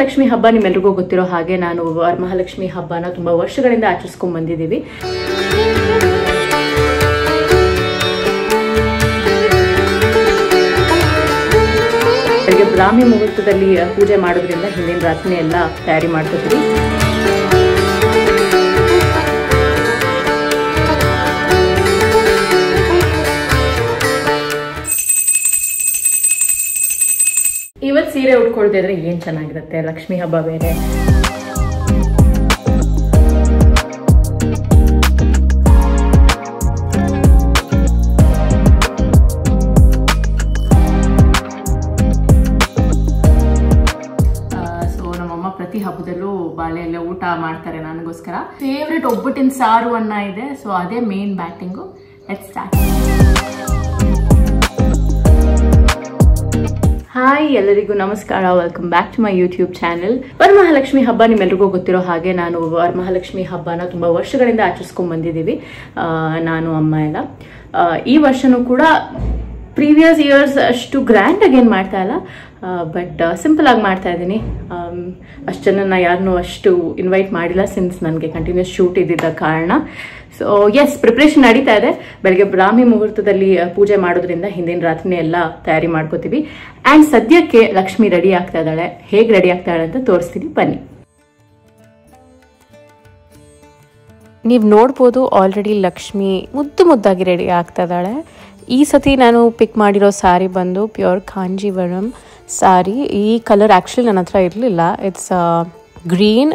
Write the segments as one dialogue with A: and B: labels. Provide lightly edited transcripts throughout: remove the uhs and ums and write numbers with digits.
A: ವರಮಹಾಲಕ್ಷ್ಮಿ ಹಬ್ಬ ನಿಮ್ಮೆಲ್ಲರಿಗೂ ಗೊತ್ತಿರೋ ಹಾಗೆ ನಾನು ವರಮಹಾಲಕ್ಷ್ಮಿ ಹಬ್ಬನ ತುಂಬಾ ವರ್ಷಗಳಿಂದ ಆಚರಿಸ್ಕೊಂಡು ಬಂದಿದ್ದೀವಿ. ಬೆಳಗ್ಗೆ ಬ್ರಾಹ್ಮಿ ಮುಹೂರ್ತದಲ್ಲಿ ಪೂಜೆ ಮಾಡೋದ್ರಿಂದ ಹಿಂದಿನ ರಾತ್ರಿ ಎಲ್ಲ ತಯಾರಿ ಮಾಡ್ಕೊತೀವಿ. ಇವತ್ತು ಸೀರೆ ಉಟ್ಕೊಳ್ತಾ ಇದ್ರೆ ಏನ್ ಚೆನ್ನಾಗಿರುತ್ತೆ, ಲಕ್ಷ್ಮಿ ಹಬ್ಬ ಬೇರೆ. ನಮ್ಮಮ್ಮ ಪ್ರತಿ ಹಬ್ಬದಲ್ಲೂ ಬಾಳೆ ಎಲ್ಲ ಊಟ ಮಾಡ್ತಾರೆ ನನಗೋಸ್ಕರ. ಫೇವ್ರೆಟ್ ಒಬ್ಬಟ್ಟಿನ ಸಾರು ಅನ್ನ ಇದೆ, ಸೊ ಅದೇ main batting. Let's start. Hi, ಎಲ್ಲರಿಗೂ ನಮಸ್ಕಾರ. Welcome back to my YouTube channel. Varamahalakshmi ಹಬ್ಬ ನಿಮ್ಮೆಲ್ಲರಿಗೂ ಗೊತ್ತಿರೋ ಹಾಗೆ ನಾನು ವರಮಹಾಲಕ್ಷ್ಮಿ ಹಬ್ಬನ ತುಂಬ ವರ್ಷಗಳಿಂದ ಆಚರಿಸ್ಕೊಂಡು ಬಂದಿದ್ದೀವಿ, ನಾನು ಅಮ್ಮ ಎಲ್ಲ. ಈ ವರ್ಷನೂ ಕೂಡ ಪ್ರೀವಿಯಸ್ ಇಯರ್ಸ್ ಅಷ್ಟು ಗ್ರ್ಯಾಂಡ್ ಆಗಿ ಏನು ಮಾಡ್ತಾ ಇಲ್ಲ, ಬಟ್ ಸಿಂಪಲ್ ಆಗಿ ಮಾಡ್ತಾ ಇದ್ದೀನಿ. ಅಷ್ಟು ಜನನ ಯಾರನ್ನೂ ಅಷ್ಟು ಇನ್ವೈಟ್ ಮಾಡಿಲ್ಲ ಸಿನ್ಸ್ ನನಗೆ ಕಂಟಿನ್ಯೂಸ್ ಶೂಟ್ ಇದ್ದಿದ್ದ ಕಾರಣ. ಸೊ ಎಸ್, ಪ್ರಿಪ್ರೇಷನ್ ನಡೀತಾ ಇದೆ. ಬೆಳಗ್ಗೆ ಬ್ರಾಹ್ಮಿ ಮುಹೂರ್ತದಲ್ಲಿ ಪೂಜೆ ಮಾಡೋದ್ರಿಂದ ಹಿಂದಿನ ರಾತ್ರಿ ಎಲ್ಲ ತಯಾರಿ ಮಾಡ್ಕೋತೀವಿ. ಆ್ಯಂಡ್ ಸದ್ಯಕ್ಕೆ ಲಕ್ಷ್ಮಿ ರೆಡಿ ಆಗ್ತಾ ಇದ್ದಾಳೆ. ಹೇಗೆ ರೆಡಿ ಆಗ್ತಾಳೆ ಅಂತ ತೋರಿಸ್ತೀನಿ, ಬನ್ನಿ.
B: ನೀವು ನೋಡ್ಬೋದು ಆಲ್ರೆಡಿ ಲಕ್ಷ್ಮಿ ಮುದ್ದಾಗಿ ರೆಡಿ ಆಗ್ತಾ ಇದ್ದಾಳೆ. ಈ ಸತಿ ನಾನು ಪಿಕ್ ಮಾಡಿರೋ ಸ್ಯಾರಿ ಬಂದು ಪ್ಯೂರ್ ಕಾಂಜೀವರಂ ಸ್ಯಾರಿ. ಈ ಕಲರ್ ಆ್ಯಕ್ಚುಲಿ ನನ್ನ ಹತ್ರ ಇರಲಿಲ್ಲ. It's green,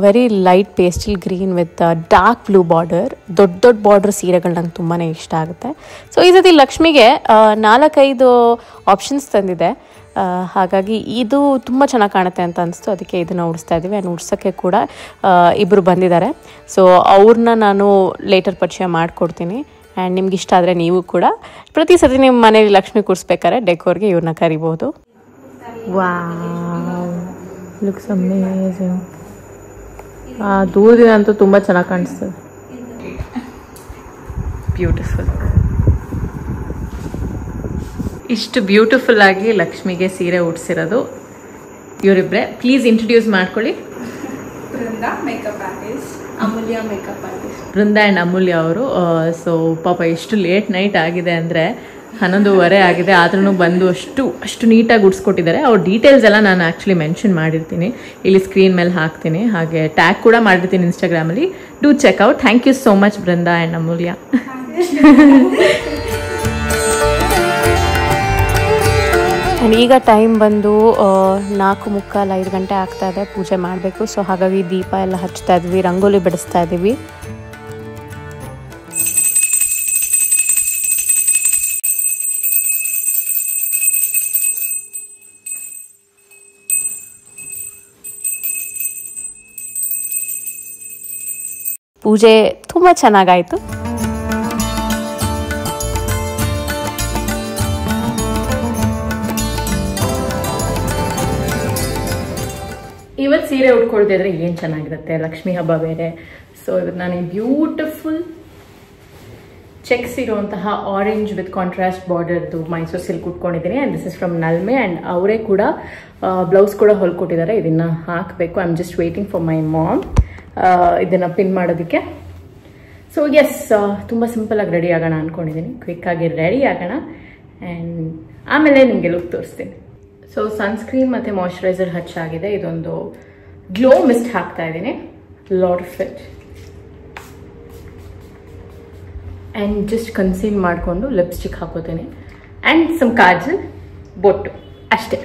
B: very light pastel green with dark blue border. ದೊಡ್ಡ ಬಾರ್ಡರ್ ಸೀರೆಗಳು ನಂಗೆ ತುಂಬಾ ಇಷ್ಟ ಆಗುತ್ತೆ. ಸೊ ಈ ಸತಿ ಲಕ್ಷ್ಮಿಗೆ 4-5 ಆಪ್ಷನ್ಸ್ ತಂದಿದೆ. ಹಾಗಾಗಿ ಇದು ತುಂಬ ಚೆನ್ನಾಗಿ ಕಾಣುತ್ತೆ ಅಂತ ಅನಿಸ್ತು, ಅದಕ್ಕೆ ಇದನ್ನು ಉಡಿಸ್ತಾ ಇದ್ದೀವಿ. ಆ್ಯಂಡ್ ಉಡ್ಸೋಕ್ಕೆ ಕೂಡ ಇಬ್ಬರು ಬಂದಿದ್ದಾರೆ. ಸೊ ಅವ್ರನ್ನ ನಾನು ಲೇಟರ್ ಪರಿಚಯ ಮಾಡಿಕೊಡ್ತೀನಿ. ಆ್ಯಂಡ್ ನಿಮ್ಗೆ ಇಷ್ಟ ಆದರೆ ನೀವು ಕೂಡ ಪ್ರತಿ ಸತಿ ನಿಮ್ಮ ಮನೇಲಿ ಲಕ್ಷ್ಮಿ ಕೂರಿಸ್ಬೇಕಾದ್ರೆ ಡೆಕೋರ್ಗೆ ಇವ್ರನ್ನ ಕರಿಬೋದು. Wow, looks amazing. ದೂರದಿಂದ ಅಂತೂ ತುಂಬ ಚೆನ್ನಾಗಿ ಕಾಣಿಸ್ತದೆ. ಬ್ಯೂಟಿಫುಲ್. ಇಷ್ಟು ಬ್ಯೂಟಿಫುಲ್ ಆಗಿ ಲಕ್ಷ್ಮಿಗೆ ಸೀರೆ ಉಡ್ಸಿರೋದು ಇವರಿಬ್ಬರೇ. ಪ್ಲೀಸ್ ಇಂಟ್ರೊಡ್ಯೂಸ್ ಮಾಡ್ಕೊಳ್ಳಿ.
C: Brinda makeup artist, Amulya makeup artist.
A: Brinda and Amulya ಅವರು. ಸೊ ಪಾಪ ಎಷ್ಟು ಲೇಟ್ ನೈಟ್ ಆಗಿದೆ ಅಂದರೆ 11:15 ಆಗಿದೆ, ಆದ್ರೂ ಬಂದು ಅಷ್ಟು ನೀಟಾಗಿ ಉಡ್ಸ್ಕೊಟ್ಟಿದ್ದಾರೆ. ಅವ್ರ ಡೀಟೇಲ್ಸ್ ಎಲ್ಲ ನಾನು ಆ್ಯಕ್ಚುಲಿ ಮೆನ್ಷನ್ ಮಾಡಿರ್ತೀನಿ, ಇಲ್ಲಿ ಸ್ಕ್ರೀನ್ ಮೇಲೆ ಹಾಕ್ತೀನಿ. ಹಾಗೆ ಟ್ಯಾಗ್ ಕೂಡ ಮಾಡಿರ್ತೀನಿ ಇನ್ಸ್ಟಾಗ್ರಾಮಲ್ಲಿ. Do check out. Thank you so much Brinda and Amulya.
B: And ಈಗ ಟೈಮ್ ಬಂದು 4:45-5 ಗಂಟೆ ಆಗ್ತಾ ಇದೆ. ಪೂಜೆ ಮಾಡಬೇಕು. ಸೊ ಹಾಗಾಗಿ ದೀಪ ಎಲ್ಲ ಹಚ್ತಾ ಇದ್ವಿ, ರಂಗೋಲಿ ಬಿಡಿಸ್ತಾ ಇದ್ದೀವಿ. ಪೂಜೆ ತುಂಬ ಚೆನ್ನಾಗಾಯಿತು.
A: ಇವತ್ತು ಸೀರೆ ಉಟ್ಕೊಳ್ತಾ ಇದ್ರೆ ಏನು ಚೆನ್ನಾಗಿರುತ್ತೆ, ಲಕ್ಷ್ಮಿ ಹಬ್ಬ ಬೇರೆ. ಸೊ ಇವತ್ತು ನಾನು ಬ್ಯೂಟಿಫುಲ್ ಚೆಕ್ಸ್ ಇರುವಂತಹ ಆರೆಂಜ್ ವಿತ್ ಕಾಂಟ್ರಾಸ್ಟ್ ಬಾರ್ಡರ್ದು ಮೈಸೂರು ಸಿಲ್ಕ್ ಉಟ್ಕೊಂಡಿದ್ದೀನಿ. And this is from Nalme. And ಅವರೇ ಕೂಡ ಬ್ಲೌಸ್ ಕೂಡ ಹೊಲ್ಕೊಟ್ಟಿದ್ದಾರೆ. ಇದನ್ನು ಹಾಕಬೇಕು. I am just waiting for my mom ಇದನ್ನು ಪಿನ್ ಮಾಡೋದಕ್ಕೆ. ಸೊ ಎಸ್, ತುಂಬ ಸಿಂಪಲಾಗಿ ರೆಡಿ ಆಗೋಣ ಅಂದ್ಕೊಂಡಿದ್ದೀನಿ. ಕ್ವಿಕ್ಕಾಗಿ ರೆಡಿ ಆಗೋಣ ಆ್ಯಂಡ್ ಆಮೇಲೆ ನಿಮಗೆ ಲುಕ್ ತೋರಿಸ್ತೀನಿ. ಸೊ ಸನ್ಸ್ಕ್ರೀನ್ ಮತ್ತು ಮಾಯ್ಶ್ಚರೈಸರ್ ಹಚ್ಚಾಗಿದೆ. ಇದೊಂದು ಗ್ಲೋ ಮಿಸ್ಟ್ ಹಾಕ್ತಾ ಇದ್ದೀನಿ, lot of it. And just conceal ಮಾಡಿಕೊಂಡು ಲಿಪ್ಸ್ಟಿಕ್ ಹಾಕೋತೀನಿ. ಆ್ಯಂಡ್ ಸಮ್ ಕಾಜಲ್, ಬೊಟ್ಟು, ಅಷ್ಟೇ.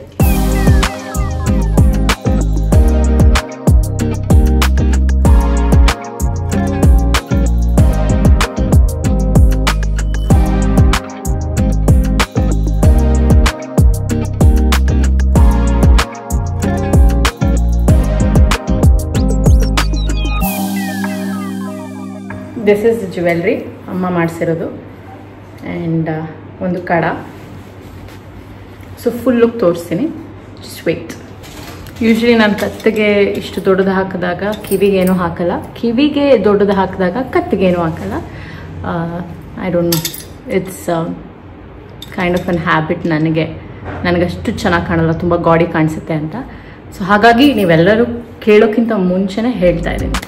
A: ದಿಸ್ ಇಸ್ ಜ್ಯುವೆಲ್ರಿ ಅಮ್ಮ ಮಾಡಿಸಿರೋದು. ಆ್ಯಂಡ್ ಒಂದು ಕಡ. ಸೊ ಫುಲ್ ಲುಕ್ ತೋರಿಸ್ತೀನಿ, ಜಸ್ಟ್ ವೇಟ್. ಯೂಶ್ವಲಿ ನಾನು ಕತ್ತಿಗೆ ಇಷ್ಟು ದೊಡ್ಡದು ಹಾಕಿದಾಗ ಕಿವಿಗೇನು ಹಾಕಲ್ಲ, ಕಿವಿಗೆ ದೊಡ್ಡದು ಹಾಕಿದಾಗ ಕತ್ತಿಗೇನು ಹಾಕಲ್ಲ. I don't know, it's kind of an habit. ನನಗಷ್ಟು ಚೆನ್ನಾಗಿ ಕಾಣಲ್ಲ, ತುಂಬ ಗಾಡಿ ಕಾಣಿಸುತ್ತೆ ಅಂತ. ಸೊ ಹಾಗಾಗಿ ನೀವೆಲ್ಲರೂ ಕೇಳೋಕ್ಕಿಂತ ಮುಂಚೆನೇ ಹೇಳ್ತಾ ಇದ್ದೀನಿ.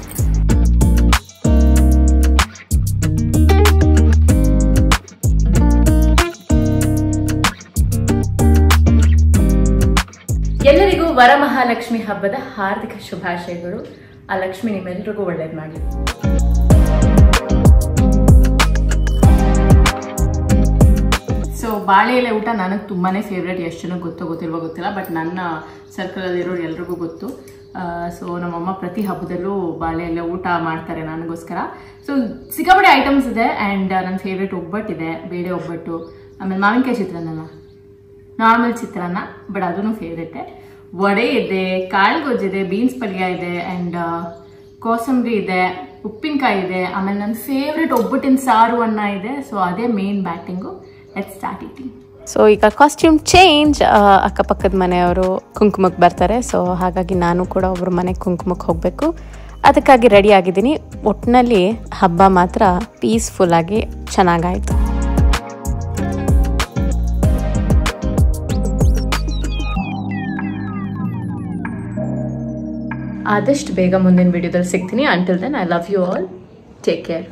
A: ಎಲ್ಲರಿಗೂ ವರಮಹಾಲಕ್ಷ್ಮಿ ಹಬ್ಬದ ಹಾರ್ದಿಕ ಶುಭಾಶಯಗಳು. ಆ ಲಕ್ಷ್ಮಿ ನಿಮ್ಮೆಲ್ರಿಗೂ ಒಳ್ಳೇದು ಮಾಡಲಿ. ಸೊ ಬಾಳೆ ಎಲೆ ಊಟ ನನಗೆ ತುಂಬಾ ಫೇವ್ರೇಟ್. ಎಷ್ಟು ಜನಕ್ಕೆ ಗೊತ್ತಿಲ್ವೋ ಗೊತ್ತಿಲ್ಲ, ಬಟ್ ನನ್ನ ಸರ್ಕಲಲ್ಲಿರೋರು ಎಲ್ರಿಗೂ ಗೊತ್ತು. ಸೊ ನಮ್ಮಮ್ಮ ಪ್ರತಿ ಹಬ್ಬದಲ್ಲೂ ಬಾಳೆ ಎಲೆ ಊಟ ಮಾಡ್ತಾರೆ ನನಗೋಸ್ಕರ. ಸೊ ಸಿಕ್ಕಾಪಟ್ಟೆ ಐಟಮ್ಸ್ ಇದೆ. ಆ್ಯಂಡ್ ನನ್ನ ಫೇವ್ರೇಟ್ ಒಬ್ಬಟ್ಟಿದೆ, ಬೇಳೆ ಒಬ್ಬಟ್ಟು. ಆಮೇಲೆ ಮಾವಿನಕಾಯಿ ಚಿತ್ರಾನ್ನ, ನಾರ್ಮಲ್ ಚಿತ್ರಾನ್ನ, ಬಟ್ ಅದೂ ಫೇವ್ರೇಟೆ. ವಡೆ ಇದೆ, ಕಾಳುಗೊಜ್ಜಿದೆ, ಬೀನ್ಸ್ ಪಲ್ಯ ಇದೆ, ಆ್ಯಂಡ್ ಕೋಸಂಬರಿ ಇದೆ, ಉಪ್ಪಿನಕಾಯಿ ಇದೆ. ಆಮೇಲೆ ನನ್ನ ಫೇವ್ರೇಟ್ ಒಬ್ಬಟ್ಟಿನ ಸಾರು ಅನ್ನ ಇದೆ. ಸೊ ಅದೇ main batting. Let's start eating.
B: So ಈಗ ಕಾಸ್ಟ್ಯೂಮ್ ಚೇಂಜ್. ಅಕ್ಕಪಕ್ಕದ ಮನೆಯವರು ಕುಂಕುಮಕ್ಕೆ ಬರ್ತಾರೆ. ಸೊ ಹಾಗಾಗಿ ನಾನು ಕೂಡ ಒಬ್ಬರ ಮನೆಗೆ ಕುಂಕುಮಕ್ಕೆ ಹೋಗಬೇಕು. ಅದಕ್ಕಾಗಿ ರೆಡಿ ಆಗಿದ್ದೀನಿ. ಒಟ್ಟಿನಲ್ಲಿ ಹಬ್ಬ ಮಾತ್ರ ಪೀಸ್ಫುಲ್ಲಾಗಿ ಚೆನ್ನಾಗಾಯಿತು.
A: ಆದಷ್ಟು ಬೇಗ ಮುಂದಿನ ವಿಡಿಯೋದಲ್ಲಿ ಸಿಗ್ತೀನಿ. Until then I love you all. Take care.